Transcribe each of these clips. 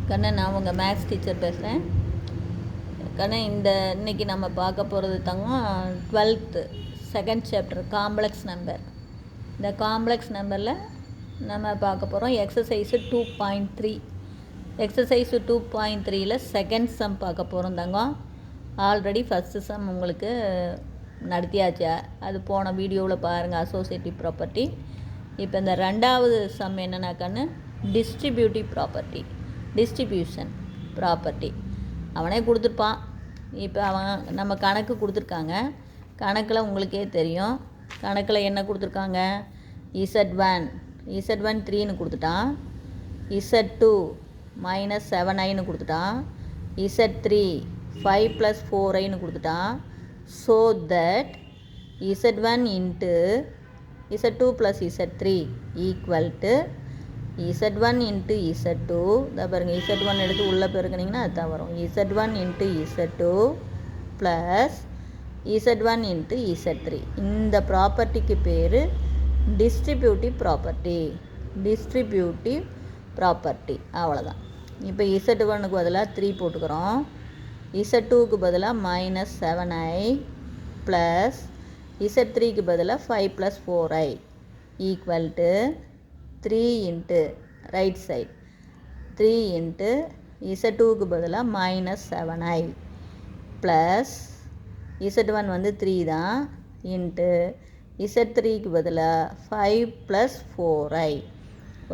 கண்ணன், நான் உங்கள் maths teacher பேசுகிறேன். கண்ணன், இன்னைக்கு நம்ம பார்க்க போகிறது தங்கம் 12th second chapter complex number. இந்த காம்ப்ளெக்ஸ் நம்பரில் நம்ம பார்க்க போகிறோம் எக்ஸசைஸு 2.3. எக்ஸசைஸு 2.3ல் செகண்ட் சம் பார்க்க போகிறோம் தங்கம். ஆல்ரெடி ஃபஸ்ட்டு சம் உங்களுக்கு நடத்தியாச்சா, அது போன வீடியோவில் பாருங்கள், அசோசியேட்டிவ் ப்ராப்பர்ட்டி. இப்போ இந்த ரெண்டாவது சம் என்னென்னாக்கான்னு டிஸ்ட்ரிபியூட்டிவ் ப்ராப்பர்ட்டி, டிஸ்ட்ரிபியூஷன் ப்ராப்பர்ட்டி. அவனே கொடுத்துருப்பான். இப்போ அவன் நம்ம கணக்கு கொடுத்துருக்காங்க. கணக்கில் உங்களுக்கே தெரியும், கணக்கில் என்ன கொடுத்துருக்காங்க, Z1 3ன்னு கொடுத்துட்டான், Z2 -7i கொடுத்துட்டான், Z3 5 + 4iன்னு கொடுத்துட்டான். So that Z1 × Z2 + Z3 equal to Z1 × Z2. இதை பாருங்கள், Z1 எடுத்து உள்ளே பெருக்கினீங்கன்னா அதுதான் வரும். Z1 × Z2 plus Z1 × Z3. இந்த ப்ராப்பர்ட்டிக்கு பேர் டிஸ்ட்ரிபியூட்டிவ் ப்ராப்பர்ட்டி. டிஸ்ட்ரிபியூட்டிவ் ப்ராப்பர்ட்டி அவ்வளோதான். இப்போ Z1க்கு பதிலாக 3 போட்டுக்கிறோம், Z2க்கு பதிலாக -7i ப்ளஸ் Z3க்கு பதிலாக 5 + 4i equal to 3 × right side 3 × Z2க்கு பதிலாக -7i ப்ளஸ் Z1 வந்து 3 தான், இன்ட்டு Z3க்கு பதிலாக 5 + 4i.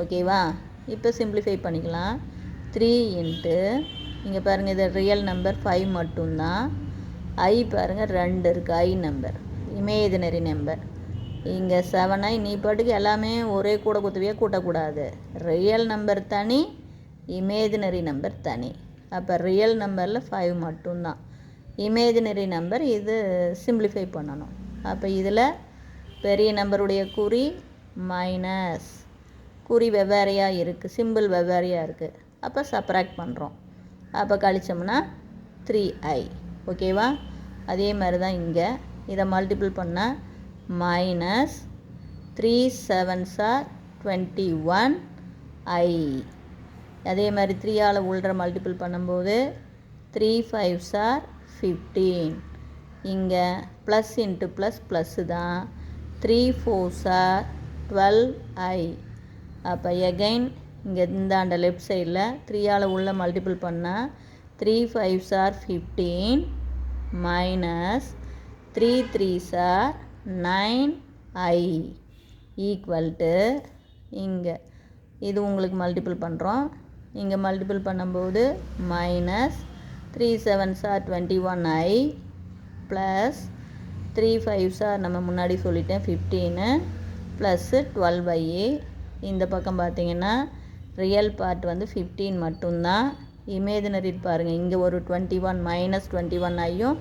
ஓகேவா? இப்போ சிம்பிளிஃபை பண்ணிக்கலாம். 3 இங்கே பாருங்கள், இது ரியல் நம்பர் 5 மட்டும்தான். ஐ பாருங்கள் 2 இருக்குது, ஐ நம்பர், இமேஜினரி நம்பர். இங்கே 7i, நீ பாட்டுக்கு எல்லாமே ஒரே கூட குத்துவியாக கூட்டக்கூடாது. ரியல் நம்பர் தனி, இமேஜினரி நம்பர் தனி. அப்போ ரியல் நம்பரில் 5 மட்டும்தான், இமேஜினரி நம்பர் இது சிம்பிளிஃபை பண்ணணும். அப்போ இதில் பெரிய நம்பருடைய குறி மைனஸ், குறி வெவ்வேறையாக இருக்குது, சிம்பிள் வெவ்வேறையாக இருக்குது. அப்போ சப்ராக்ட் பண்ணுறோம். அப்போ கழிச்சோம்னா 3i. ஓகேவா? அதே மாதிரி தான் இங்கே இதை மல்டிபிள் பண்ணால் -3 7s are 21i. அதே மாதிரி 3ஆல் உள்ள மல்டிபிள் பண்ணும்போது 3 5s are 15. இங்கே ப்ளஸ் இன்ட்டு ப்ளஸ் ப்ளஸ்ஸு தான். 3 4s are 12i. அப்போ எகைன் இங்கே இந்தாண்ட லெஃப்ட் சைடில் 3ஆல் உள்ள மல்டிபிள் பண்ணால் 3 5s are 15 minus 3 3s are 9i equal to இங்கே இது உங்களுக்கு மல்டிபிள் பண்ணுறோம். இங்கே மல்டிபிள் பண்ணும்போது -3 7s are 21i plus 3 5s are நம்ம முன்னாடி சொல்லிட்டேன் 15 ப்ளஸ்ஸு 12i. இந்த பக்கம் பார்த்தீங்கன்னா ரியல் பார்ட் வந்து 15 மட்டும்தான். இமேஜினரி பாருங்கள், இங்கே ஒரு 21 -21iயும்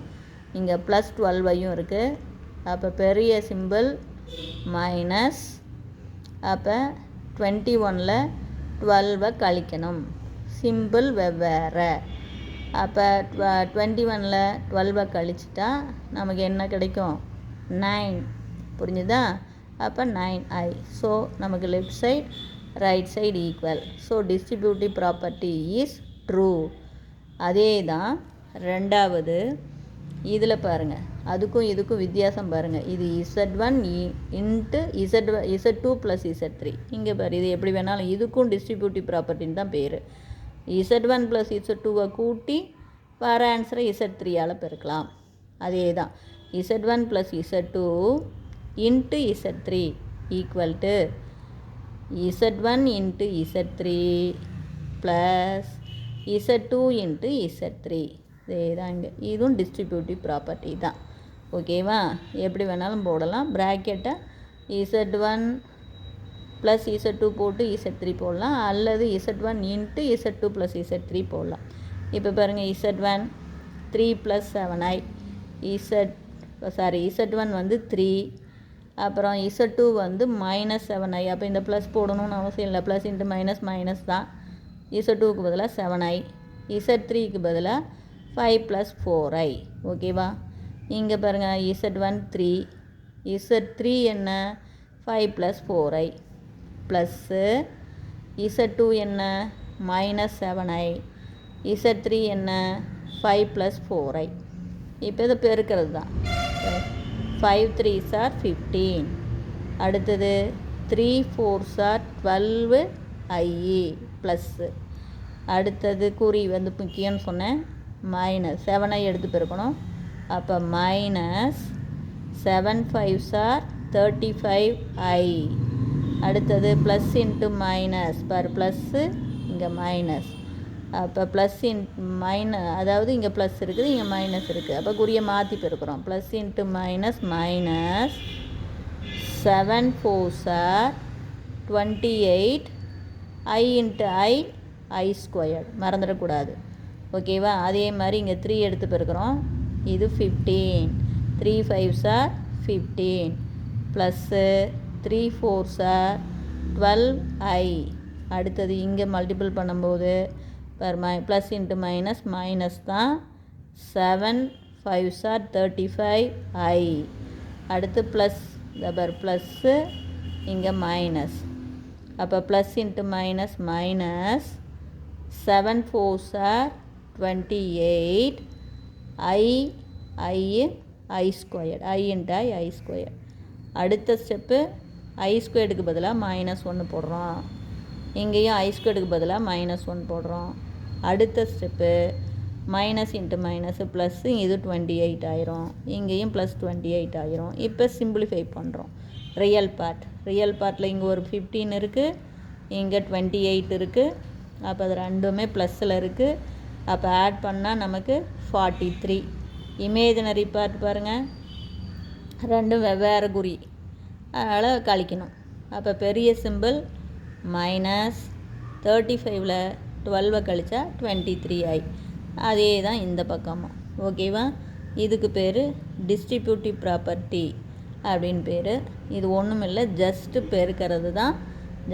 இங்கே ப்ளஸ் 12iயும் இருக்குது. அப்போ பெரிய சிம்பிள் மைனஸ். அப்போ 21ல் 12 கழிக்கணும், சிம்பிள் வெவ்வேறு. அப்போ 21ல் 12 கழிச்சிட்டா நமக்கு என்ன கிடைக்கும், 9. புரிஞ்சுதா? அப்போ 9i. ஸோ நமக்கு left side right side equal. So distributive property is true. அதே தான் ரெண்டாவது இதில் பாருங்கள், அதுக்கும் இதுக்கும் வித்தியாசம் பாருங்கள். இது Z1 × Z2 + Z3. இங்கே பாரு, இது எப்படி வேணாலும், இதுக்கும் டிஸ்ட்ரிபியூட்டிவ் ப்ராப்பர்ட்டின்னு தான் பேர். Z1 + Z2வை கூட்டி வர ஆன்சரை Z3ஆல் பெருக்கலாம். அதே தான் Z1 + Z2 × Z3 equal to Z1 × Z3 plus Z2 × Z3. இதேதாங்க, இதுவும் டிஸ்ட்ரிபியூட்டிவ் ப்ராப்பர்ட்டி தான். ஓகேவா? எப்படி வேணாலும் போடலாம். ப்ராக்கெட்டை Z1 + Z2 போட்டு Z3 போடலாம், அல்லது Z1 × Z2 + Z3 போடலாம். இப்போ பாருங்கள், Z1 3 + 7i, Z1 வந்து 3, அப்புறம் Z2 வந்து -7i. அப்போ இந்த ப்ளஸ் போடணும்னு அவசியம் இல்லை, ப்ளஸ் இன்ட்டு மைனஸ் மைனஸ் தான். Z2க்கு பதிலாக 7i, Z3க்கு பதிலாக 5 + 4i. ஓகேவா? இங்கே பாருங்கள், Z1 3, Z3 என்ன 5 + 4i ப்ளஸ்ஸு Z2 என்ன மைனஸ் 7i. Z3 என்ன 5 ப்ளஸ் 4i. இப்போ இதை பெருக்கிறது தான். 5 3s are 15. அடுத்தது 3 4s are 12i ப்ளஸ்ஸு. அடுத்தது குறி வந்து முக்கியம்னு சொன்னேன். மைனஸ் 7i எடுத்து பெருக்கணும். அப்போ மைனஸ் 7 5s are 35i. அடுத்தது ப்ளஸ் இன்ட்டு மைனஸ் ப்ளஸ்ஸு இங்கே மைனஸ். அப்போ ப்ளஸ் அதாவது இங்கே ப்ளஸ் இருக்குது, இங்கே மைனஸ் இருக்குது. அப்போ குறியை மாற்றி பெருக்கிறோம். Plus into minus minus 7 4s are 28 i into i squared மறந்துடக்கூடாது. ஓகேவா? அதே மாதிரி இங்கே 3 எடுத்து பெருக்கிறோம். இது 15. 3 5s are 15 plus 3 4s are 12i. அடுத்தது இங்கே மல்டிபிள் பண்ணும்போது ப்ளஸ் இன்ட்டு மைனஸ் மைனஸ் தான். 7 5s are 35i. அடுத்து ப்ளஸ் ப்ளஸ்ஸு இங்கே மைனஸ். அப்போ plus into minus minus 7 4s are 28 i squared. i into i squared. அடுத்த ஸ்டெப்பு i ஸ்கொயர்டுக்கு பதிலாக minus 1 போடுறோம். இங்கேயும் i ஸ்கொயர்டுக்கு பதிலாக மைனஸ் 1 போடுறோம். அடுத்த step minus into minus plus இது 28 ஆயிரும். இங்கேயும் ப்ளஸ் 28 ஆயிரும். இப்போ சிம்பிளிஃபை பண்ணுறோம். ரியல் பார்ட்டில் இங்கே ஒரு 15 இருக்குது, இங்கே 28 இருக்குது. அப்போ அது ரெண்டுமே ப்ளஸ்ஸில் இருக்குது. அப்போ ஆட் பண்ணால் நமக்கு 43. இமேஜினரி பார்ட் பாருங்கள், ரெண்டும் வெவ்வேறு குறி, அதனால் கழிக்கணும். அப்போ பெரிய சிம்பிள் மைனஸ் 35ல் 12 கழிச்சா 23i. அதே தான் இந்த பக்கமும். ஓகேவா? இதுக்கு பேர் டிஸ்ட்ரிபியூட்டிவ் ப்ராப்பர்ட்டி அப்படின்னு பேர். இது ஒன்றும் இல்லை, ஜஸ்ட்டு பெருக்கிறது தான்,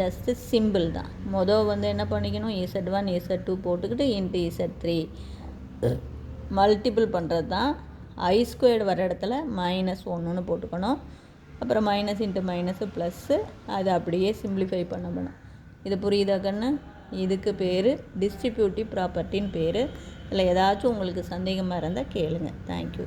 ஜஸ்ட்டு சிம்பிள் தான். வந்து என்ன பண்ணிக்கணும், Z1 Z2 போட்டுக்கிட்டு இன்ட்டு Z3 மல்டிபிள் பண்ணுறது தான். i ஸ்கொயர்டு வர இடத்துல மைனஸ் 1ன்னு போட்டுக்கணும். அப்புறம் மைனஸ் இன்ட்டு மைனஸு ப்ளஸ்ஸு, அது அப்படியே சிம்பிளிஃபை பண்ணணும். இது புரியுதா கண்ணு? இதுக்கு பேர் டிஸ்ட்ரிபியூட்டிவ் ப்ராப்பர்ட்டின்னு பேர். இல்லை ஏதாச்சும் உங்களுக்கு சந்தேகமாக இருந்தால் கேளுங்க. தேங்க்யூ.